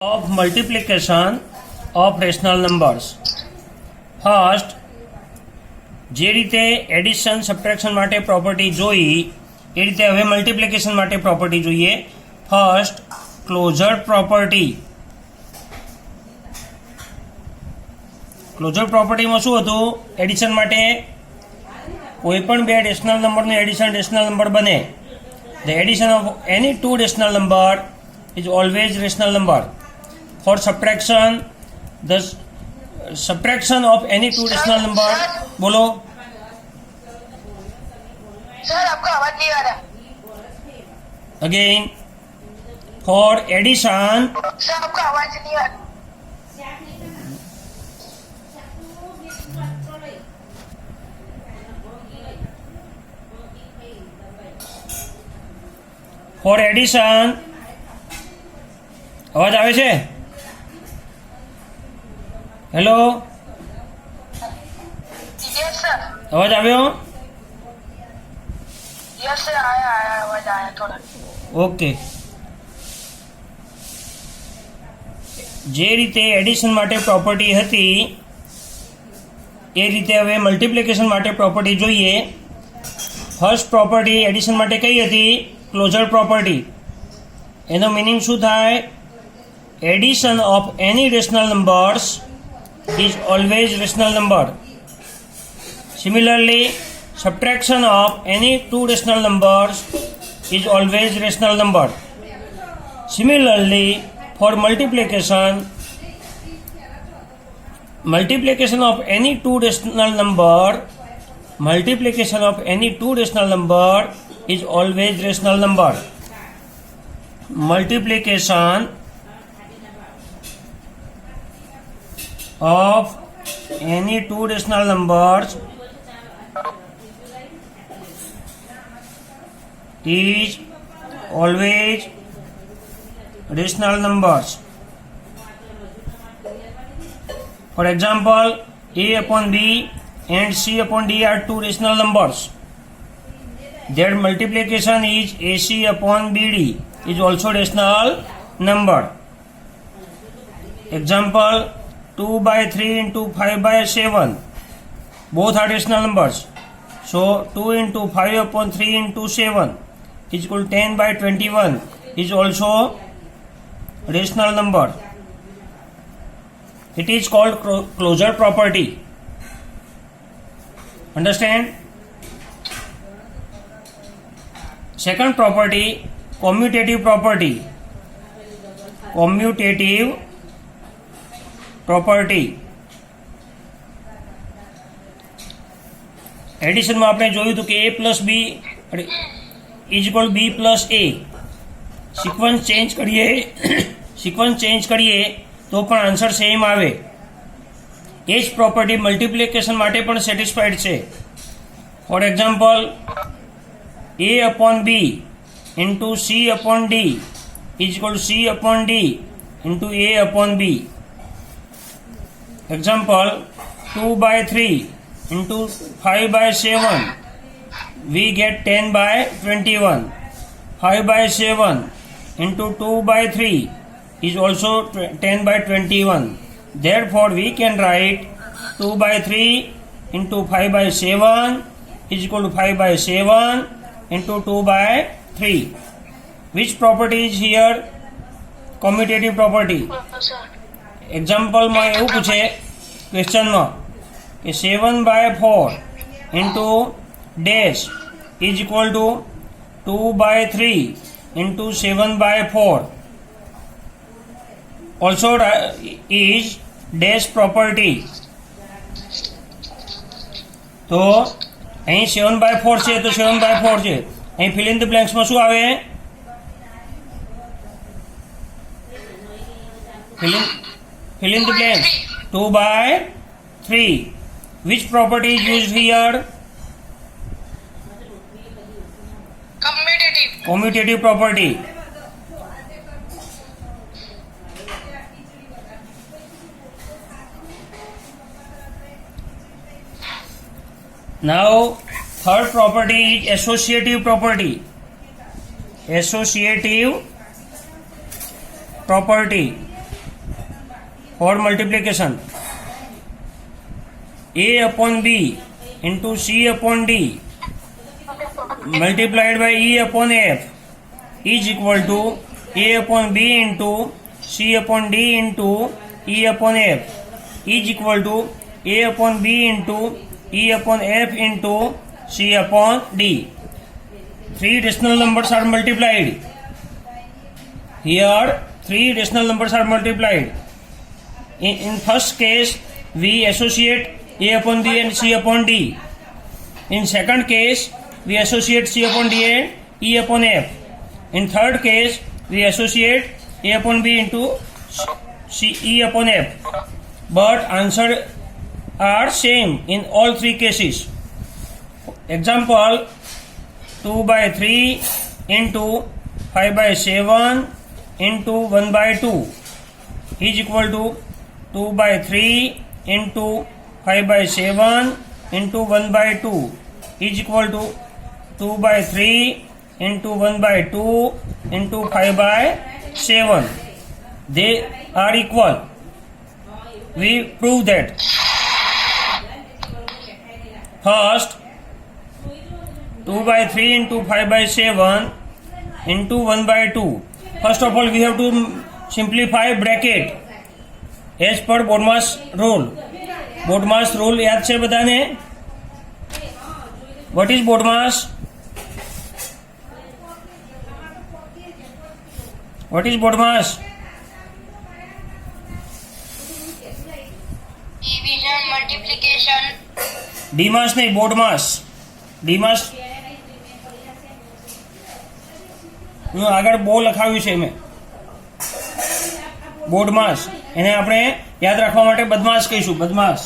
of multiplication of rational numbers. First, જે રીતે addition subtraction માટે પ્રોપર્ટી જોઈ એ રીતે હવે મલ્ટિપ્લિકેશન માટે પ્રોપર્ટી જોઈએ. First, closure property. ક્લોઝર પ્રોપર્ટીમાં શું હતું? એડિશન માટે કોઈ પણ બે રેશનલ નંબરનું એડિશન રેશનલ નંબર બને. The addition of any two rational number is always rational number. For subtraction, the subtraction of any two rational number. बोलो सर, आपका आवाज नहीं आ रहा. again. For addition, सर, आपका आवाज नहीं आ रहा. for addition, અવાજ આવે છે? Hello, yes sir. અવાજ આવ્યો? यस सर, आया आवाज आया थोड़ा. ઓકે. જે રીતે એડિશન માટે પ્રોપર્ટી હતી એ રીતે હવે મલ્ટિપ્લિકેશન માટે પ્રોપર્ટી જોઈએ. ફર્સ્ટ પ્રોપર્ટી એડિશન માટે કઈ હતી? Closure property. એનો મિનિંગ શું થાય? Addition of any rational numbers is always rational number. Similarly, subtraction of any two rational numbers is always rational number. Similarly, for multiplication of any two rational number is always rational number. Multiplication of any two rational numbers is always rational numbers. For example, a upon b and c upon d are two rational numbers. Their multiplication is ac upon bd is also rational number. Example, 2 by 3 into 5 by 7. Both are rational numbers. So 2 into 5 upon 3 into 7 is equal to 10 by 21 is also rational number. It is called closure property. Understand? Second property, commutative property. Commutative property. એડિશનમાં આપણે જોયું હતું કે a plus B is equal B plus A. Sequence change કરીએ તો પણ answer same આવે. એ જ પ્રોપર્ટી મલ્ટિપ્લિકેશન માટે પણ સેટિસ્ફાઈડ છે. For example, a upon B into C upon D is equal C upon D into a upon B. Example, 2 by 3 into 5 by 7, we get 10 by 21. 5 by 7 into 2 by 3 is also 10 by 21. Therefore, we can write 2 by 3 into 5 by 7 is equal to 5 by 7 into 2 by 3. Which property is here? Commutative property. Sir, એક્ઝામ્પલમાં એવું પૂછે ક્વેશ્ચનમાં કે 7 by 4 into dash is equal to 2 by 3 into 7 by 4 also is dash property. તો અહીં 7 by 4 છે તો 7 by 4 છે. અહીં fill in the blanks માં શું આવે? Fill in the blanks. 2 by 3. Which property is used here? commutative. Commutative property. Now, third property is associative property. Associative property. for multiplication, a upon b into c upon d multiplied by e upon f is equal to a upon b into c upon d into e upon f is equal to a upon b into e upon f into c upon d. Three rational numbers are multiplied. Here three rational numbers are multiplied. In first case we associate a upon b and c upon d. In second case we associate c upon d and e upon f. In third case we associate a upon b into e upon f. But answer are same in all three cases. Example, 2 by 3 into 5 by 7 into 1 by 2 is equal to 2 by 3 into 5 by 7 into 1 by 2 is equal to 2 by 3 into 1 by 2 into 5 by 7. They are equal. We prove that. First, 2 by 3 into 5 by 7 into 1 by 2. First of all, we have to simplify bracket as per BODMAS rule. BODMAS rule याद છે બધાને? What is BODMAS? What is BODMAS? Division, multiplication. DMAS नहीं, BODMAS. DMAS આગળ બો લખાવ્યું છે મેં. BODMAS એને આપણે યાદ રાખવા માટે બદમાશ કહીશું. બદમાશ.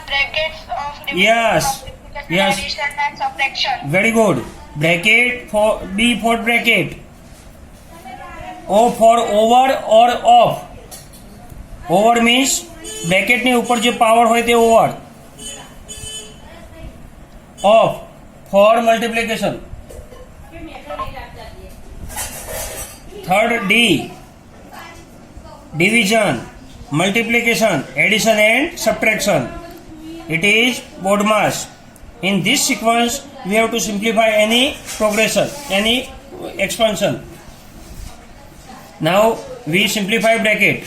Brackets of division, Yes. multiplication, Yes. addition and subtraction. Very good. Bracket for B for bracket. O for over or off. Over means bracket ની ઉપર જે પાવર હોય તે over. Off for multiplication. Third D, division, multiplication, addition and subtraction. It is BODMAS. In this sequence we have to simplify any progression, any expansion. Now we simplify bracket.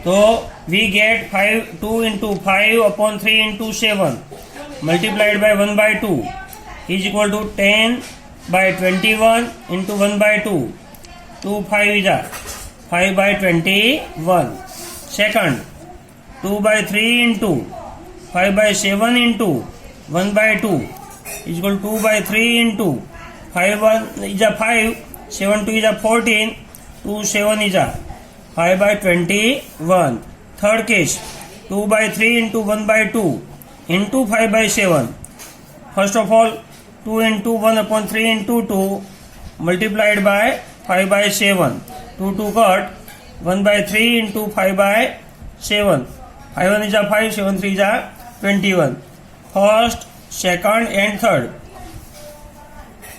So we get 2 into 5 upon 3 into 7 multiplied by 1 by 2 is equal to 10 by 21 into 1 by 2. 2 5 is 5 by 21. Second, 2 by 3 into 5 by 7 into 1 by 2 is equal to 2 by 3 into 5 1 is 5, 7 2 is 14, 2 7 is 5 by 21. Third case, 2 by 3 into 1 by 2 into 5 by 7. First of all, 2 into 1 upon 3 into 2 multiplied by 5 by 7. 2 2 cut, 1 by 3 into 5 by 7. 5 1 is 5, 7 3 is 21. First, second and third.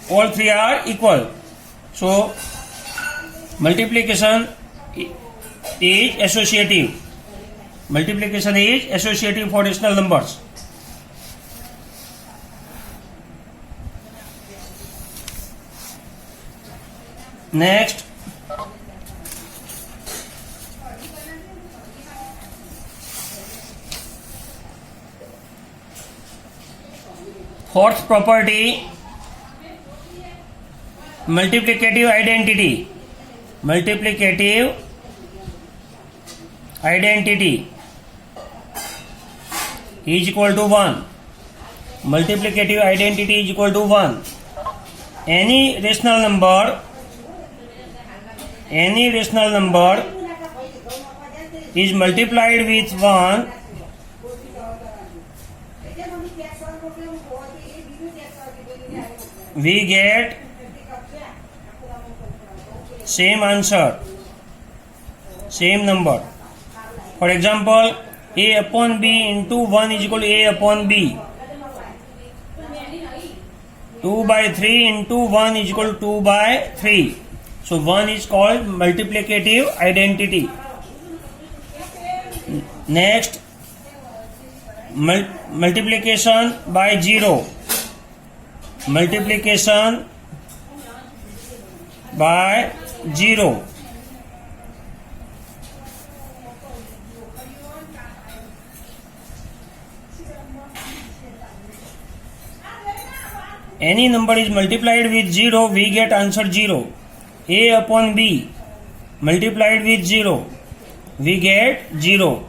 All three are equal. So, multiplication is associative. Multiplication is associative for rational numbers. Next, fourth property, multiplicative identity. Multiplicative identity is equal to 1. Multiplicative identity is equal to 1. Any rational number is multiplied with 1 we get same answer, same number. For example, a upon b into 1 is equal to a upon b. 2 by 3 into 1 is equal to 2 by 3. So 1 is called multiplicative identity. Next, multiplication by 0. Multiplication by 0. Any number is multiplied with 0, we get answer 0. A upon B multiplied with 0, we get 0.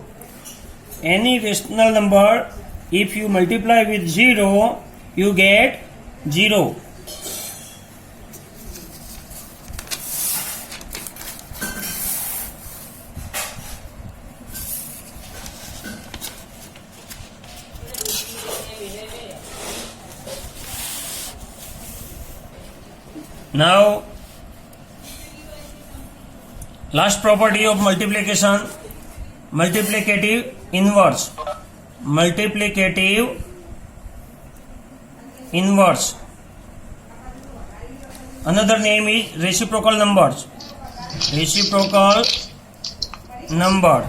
Any rational number, if you multiply with 0, you get 0. Now, last property of multiplication, multiplicative inverse. Multiplicative inverse. Another name is reciprocal numbers. Reciprocal number.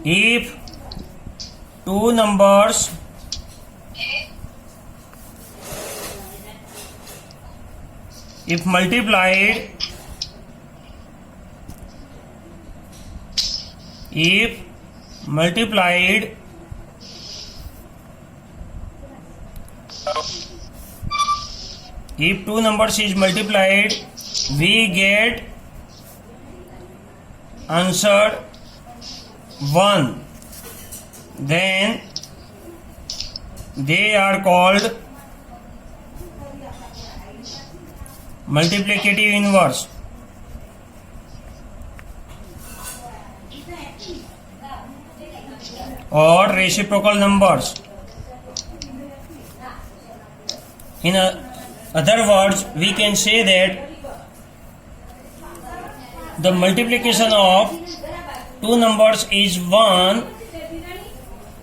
If two numbers if multiplied if two numbers is multiplied, we get answer 1, then they are called multiplicative inverse. Or reciprocal numbers. In other words, we can say that the multiplication of two numbers is 1.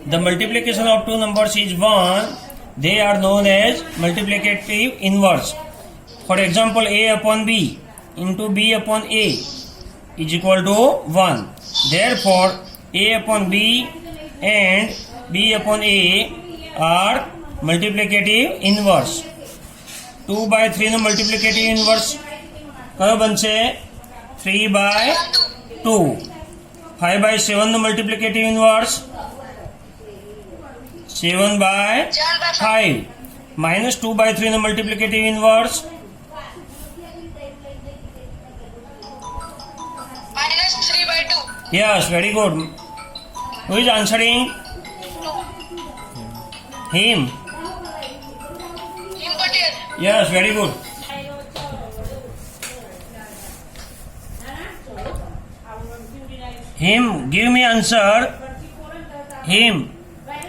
The multiplication of two numbers is 1. They are known as multiplicative inverse. For example, A upon B into B upon A is equal to 1. Therefore, A upon B and B upon A are multiplicative inverse. 2 by 3 નો multiplicative inverse કયો બનશે? 3 by 2. 5 by 7 નો multiplicative inverse 7 by 5. Minus 2 by 3 નો multiplicative inverse minus 3 by 2. Yes, very good. Who is answering? Him. Him Patel. Yes, very good. Him, give me answer. Him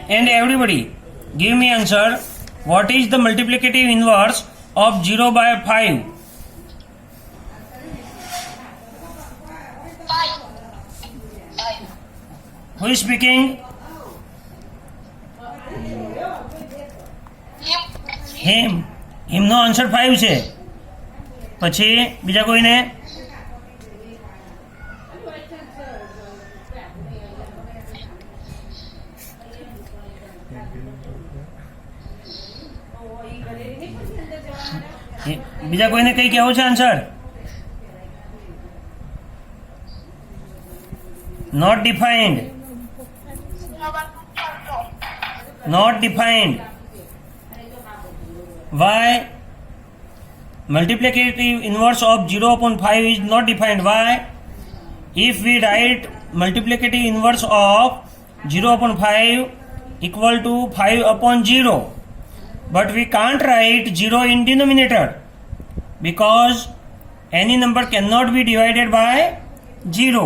and everybody, give me answer. What is the multiplicative inverse of 0 by 5? 5. Who is speaking? Him. Him નો answer 5 છે. પછી બીજા કોઈને? બીજા કોઈને કઈ કહેવું છે answer? Not defined. Not defined. Why? Multiplicative inverse of 0 upon 5 is not defined. Why? If we write multiplicative inverse of 0 upon 5 equal to 5 upon 0, but we can't write 0 in denominator because any number cannot be divided by 0.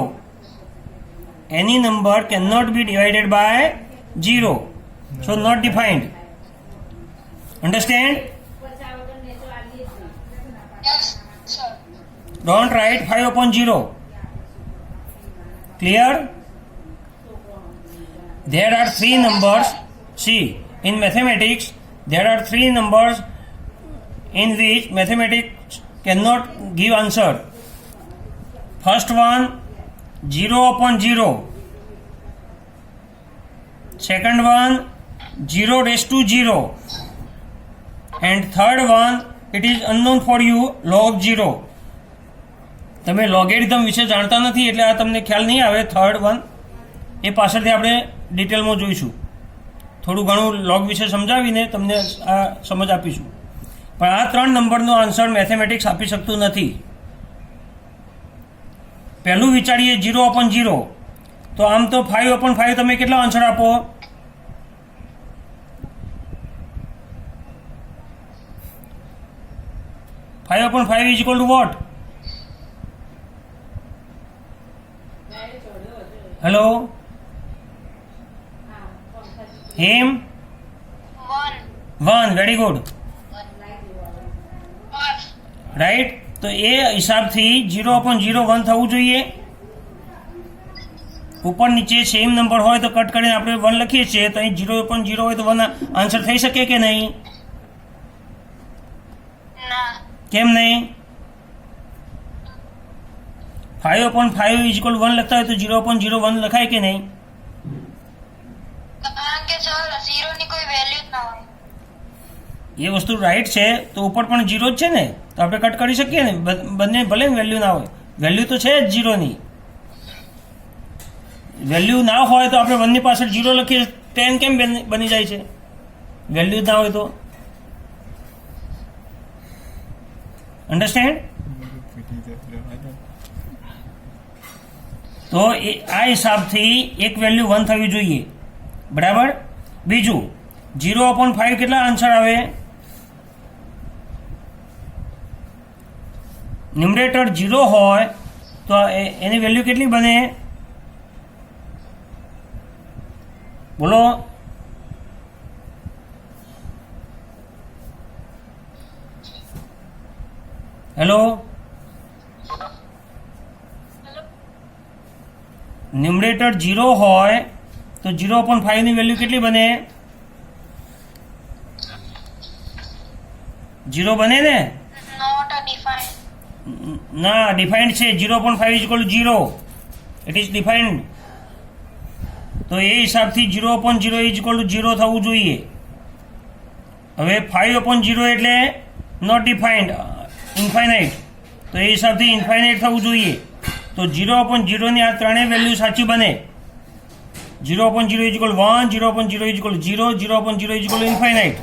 Any number cannot be divided by 0. So not defined. Understand? Yes, sir. Don't write 5 upon 0. Clear? There are three numbers. See, in mathematics, there are three numbers in which mathematics cannot give answer. First one 0 upon 0. Second one 0 raised to 0. And third one it is unknown for you, log 0. તમે logarithm વિશે જાણતા નથી એટલે આ તમને ખ્યાલ નહીં આવે. થર્ડ વન એ પાછળથી આપણે ડિટેલમાં જોઈશું. થોડું ઘણું લોગ વિશે સમજાવીને તમને આ સમજ આપીશું. પણ આ 3 નંબરનો આન્સર મેથેમેટિક્સ આપી શકતું નથી. પહેલું વિચારીએ 0 અપોન 0. તો આમ તો 5 અપોન 5 તમે કેટલો આન્સર આપો? Five upon 5 is equal to what? Hello Hem 1 very good right. तो ए हिसाब थी 0 अपॉन 0 1 થવું જોઈએ. ઉપર નીચે સેમ નંબર હોય તો કટ કરીને આપણે 1 લખીએ છીએ. તો અહીં 0 अपॉन 0 હોય તો 1 આન્સર થઈ શકે કે નહીં? કેમ નહીં? 5 अपॉन 5 इज इक्वल 1 लगता है तो 0 अपॉन 0 1 લખાય કે નહીં? કારણ કે સર 0 ની કોઈ વેલ્યુ જ ના હોય. એ વસ્તુ રાઈટ છે તો ઉપર પણ 0 જ છે ને, તો આપણે કટ કરી શકીએ ને. બંને ભલે વેલ્યુ ના હોય, વેલ્યુ તો છે જ 0 ની. વેલ્યુ ના હોય તો આપણે 1 ની પાછળ 0 લખીએ 10 કેમ બની જાય છે? વેલ્યુ ના હોય તો. અંડરસ્ટેન્ડ? તો આ હિસાબથી એક વેલ્યુ 1 થવી જોઈએ. બરાબર. બીજું 0 અપોન 5 કેટલા આન્સર આવે? ન્યુમરેટર 0 હોય તો એની વેલ્યુ કેટલી બને? બોલો. હેલો. ન્યુમરેટર 0 હોય તો 0 अपॉन 5 ની વેલ્યુ કેટલી બને? 0 બને ને? Not defined. ના, ડિફાઇન્ડ છે. 0 upon 5 is equal to 0. It is defined. તો એ હિસાબથી 0 अपॉन 0 ઇઝ ઇક્વલ ટુ 0 થવું જોઈએ. હવે 5 अपॉन 0 એટલે નોટ ડિફાઇન્ડ, ઇન્ફાઇનાઇટ. તો એ હિસાબથી ઇન્ફાઇનાઇટ થવું જોઈએ. તો 0 अपॉन 0 ની આ ત્રણેય વેલ્યુ સાચી બને. 0 upon 0 is equal 1, 0 upon 0 is equal 0, 0 upon 0 is equal infinite.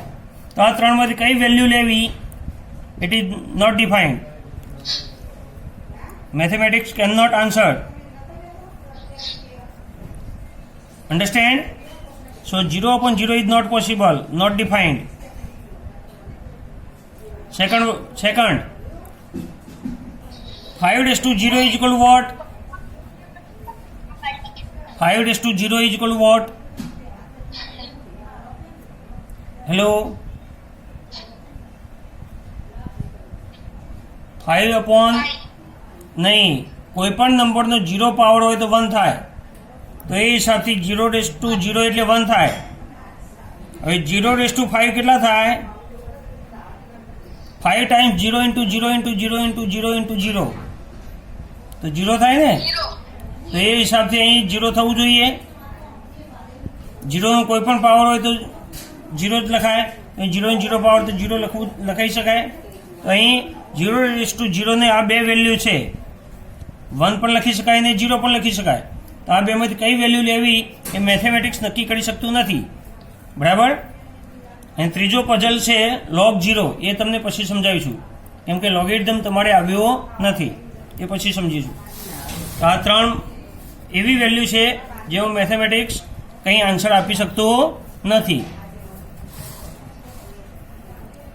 તો આ ત્રણમાંથી કઈ વેલ્યુ લેવી? It is not defined. Mathematics can not answer. Understand? So 0 upon 0 is not possible, not defined. Second, 5 raised to 0 is equal to what? 5 raised to 0 is equal to what? Hello? 5 upon નહીં, કોઈ પણ નંબરનો 0 power હોય તો 1 થાય. તો એ હિસાબથી 0 rays two 0 એટલે 1 થાય. હવે 0 રેઝ ટુ 5 કેટલા થાય? 5 times 0 into 0 into 0 into 0 into 0 તો 0 થાય ને? તો એ હિસાબથી અહીં 0 થવું જોઈએ. 0નો કોઈ પણ પાવર હોય તો 0 જ લખાય. 0 0 પાવર તો 0 લખાઈ શકાય. તો અહીં 0 રેઝ ટુ 0 ને આ બે વેલ્યુ છે. 1 પણ લખી શકાય ને 0 પણ લખી શકાય. તો આ બેમાંથી કઈ વેલ્યુ લેવી એ મેથેમેટિક્સ નક્કી કરી શકતું નથી. બરાબર. અને ત્રીજો પઝલ છે log 0. એ તમને પછી સમજાવીશું, કેમ કે લોગેરિધમ તમારે આવ્યો નથી, એ પછી સમજીશું. તો આ ત્રણ એવી વેલ્યુ છે જેઓ મેથેમેટિક્સ કંઈ આન્સર આપી શકતો નથી.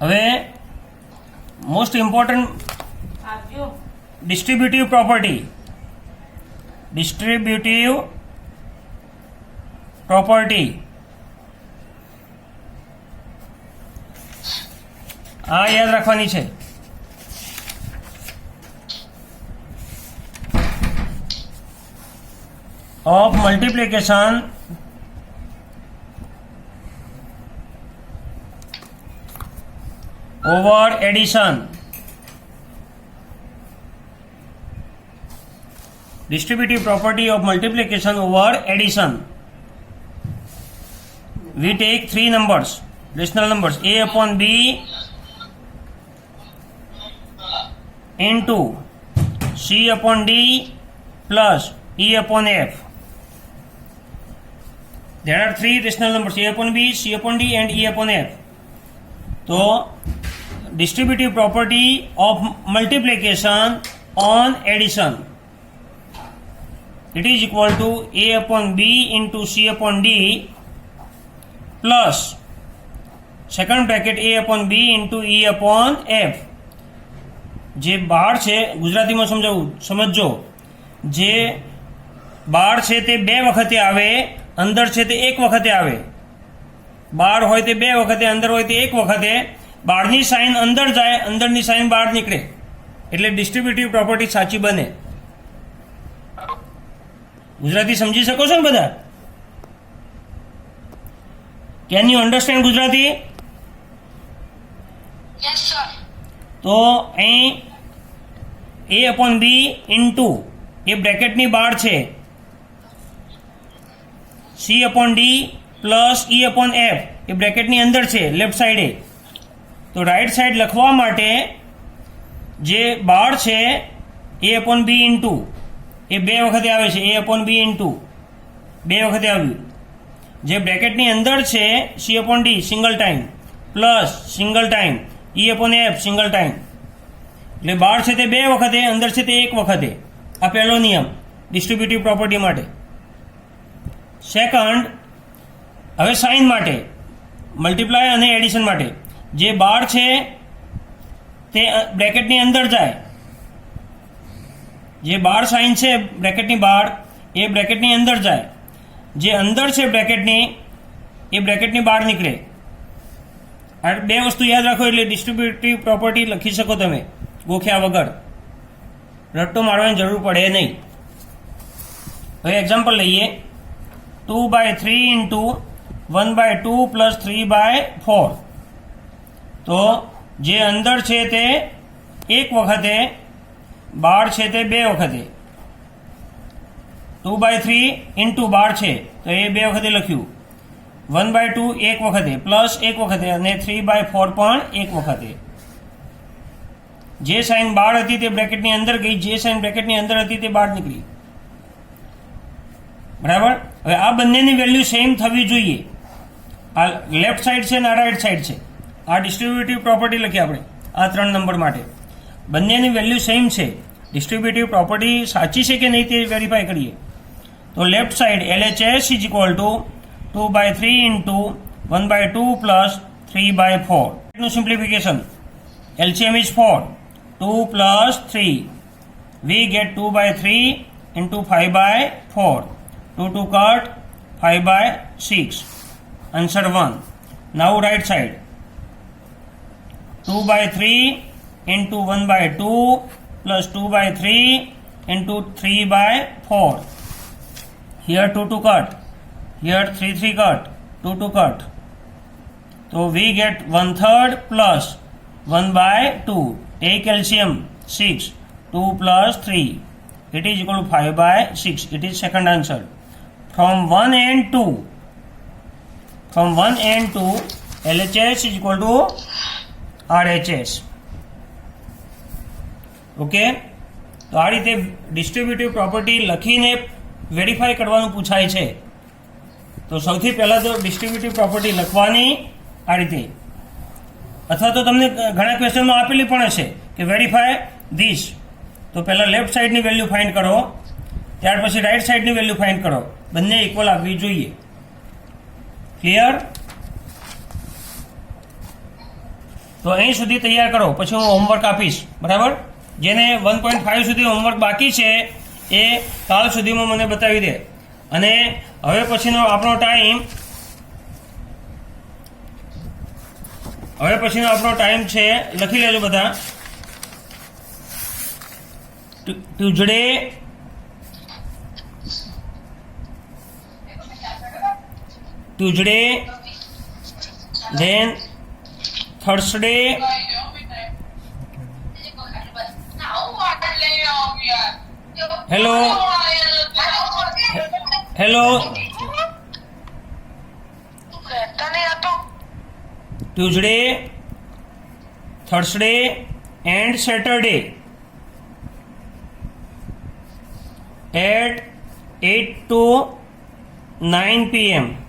હવે મોસ્ટ ઇમ્પોર્ટન્ટ ડિસ્ટ્રીબ્યુટિવ પ્રોપર્ટી. ડિસ્ટ્રીબ્યુટિવ પ્રોપર્ટી આ યાદ રાખવાની છે. Of multiplication over addition. distributive property of multiplication over addition. We take three numbers, rational numbers, a upon b into c upon d plus e upon f. There are three rational numbers, a upon b, c upon d and e upon f. So distributive property of multiplication on addition, it is equal to a upon b into c upon d plus second bracket a upon b into e upon f. જે બાર છે ગુજરાતીમાં સમજો, જે બાર છે તે બે વખતે આવે, અંદર છે તે એક વખતે આવે. બાર હોય તે બે વખતે, અંદર હોય તે એક વખતે. બારની સાઇન અંદર જાય, અંદરની સાઇન બહાર નીકળે, એટલે ડિસ્ટ્રીબ્યુટિવ પ્રોપર્ટી સાચી બને. ગુજરાતી સમજી શકો છો ને બધા? Can you understand Gujarati? Yes, sir. તો અહીં a upon b ઇન્ટુ એ બ્રેકેટની બહાર છે c upon d plus e upon f એ બ્રેકેટની અંદર છે લેફ્ટ સાઈડે. તો રાઈટ સાઈડ લખવા માટે જે બહાર છે a upon b ઇન્ટુ એ બે વખતે આવે છે, a upon b ઇન્ટુ બે વખતે આવ્યું. જે બ્રેકેટની અંદર છે c upon d single time plus single time e upon f single time. એટલે બહાર છે તે બે વખતે, અંદર છે તે એક વખતે. આ પહેલો નિયમ ડિસ્ટ્રીબ્યુટિવ પ્રોપર્ટી માટે. સેકન્ડ, હવે સાઇન માટે, મલ્ટીપ્લાય અને એડિશન માટે, જે બહાર છે તે બ્રેકેટની અંદર જાય. જે બહાર સાઇન છે બ્રેકેટની બહાર, એ બ્રેકેટની અંદર જાય. જે અંદર છે બ્રેકેટની, એ બ્રેકેટની બહાર નીકળે. આ બે વસ્તુ યાદ રાખો એટલે ડિસ્ટ્રીબ્યુટિવ પ્રોપર્ટી લખી શકો તમે ગોખ્યા વગર. રટ્ટો મારવાની જરૂર પડે નહીં. હવે એક્ઝામ્પલ લઈએ. 2/3 ઇન્ટુ 1/2 પ્લસ 3/4. તો જે અંદર છે તે એક વખતે, બહાર છે તે બે વખતે. 2/3 ઇન્ટુ બહાર છે તો એ બે વખતે લખ્યું, 1/2 એક વખતે પ્લસ એક વખતે અને 3/4 પણ એક વખતે. જે સાઇન બહાર હતી તે બ્રેકેટની અંદર ગઈ, જે સાઇન બ્રેકેટની અંદર હતી તે બહાર નીકળી. બરાબર? હવે આ બંનેની વેલ્યુ સેમ થવી જોઈએ. આ લેફ્ટ સાઈડ છે અને આ રાઈટ સાઈડ છે. આ ડિસ્ટ્રીબ્યુટિવ પ્રોપર્ટી લખી આપણે આ ત્રણ નંબર માટે. બંનેની વેલ્યુ સેમ છે. ડિસ્ટ્રીબ્યુટિવ પ્રોપર્ટી સાચી છે કે નહીં તે વેરીફાઈ કરીએ. તો left side LHS is equal to 2/3 into 1/2 plus 3/4. નું simplification, LCM is 4. 2 plus 3. We get 2/3 into 5/4. 2 to cut, 5/6. Answer 1. Now right side. 2/3 into 1/2 plus 2/3 into 3/4. Here 2 to cut. Here 3 cut. 2 to cut. So we get 1/3 plus 1/2. Take LCM 6. 2 plus 3. It is equal to 5/6. It is second answer. From 1 and 2. From 1 and 2, LHS is equal to RHS. Okay? તો આ રીતે ડિસ્ટ્રીબ્યુટિવ property લખીને verify કરવાનું પૂછાય છે. તો સૌથી પહેલાં તો ડિસ્ટ્રીબ્યુટિવ પ્રોપર્ટી લખવાની આ રીતે. અથવા તો તમને ઘણા ક્વેશ્ચનમાં આપેલી પણ હશે કે વેરીફાય ધીસ. તો પહેલાં લેફ્ટ સાઈડની વેલ્યુ ફાઇન્ડ કરો, ત્યાર પછી રાઈટ સાઈડની વેલ્યુ ફાઇન્ડ કરો. બંને ઇક્વલ આવવી જોઈએ. ક્લિયર? તો અહીં સુધી તૈયાર કરો, પછી હું હોમવર્ક આપીશ. બરાબર? જેને 1.5 સુધી હોમવર્ક બાકી છે એ કાલ સુધીમાં મને બતાવી દે. અને હવે પછીનો આપણો ટાઈમ છે, લખી લેજો બધા. Tuesday, then Thursday, hello. Hello रहता नहीं आता Tuesday Thursday and Saturday at 8 to 9 p.m.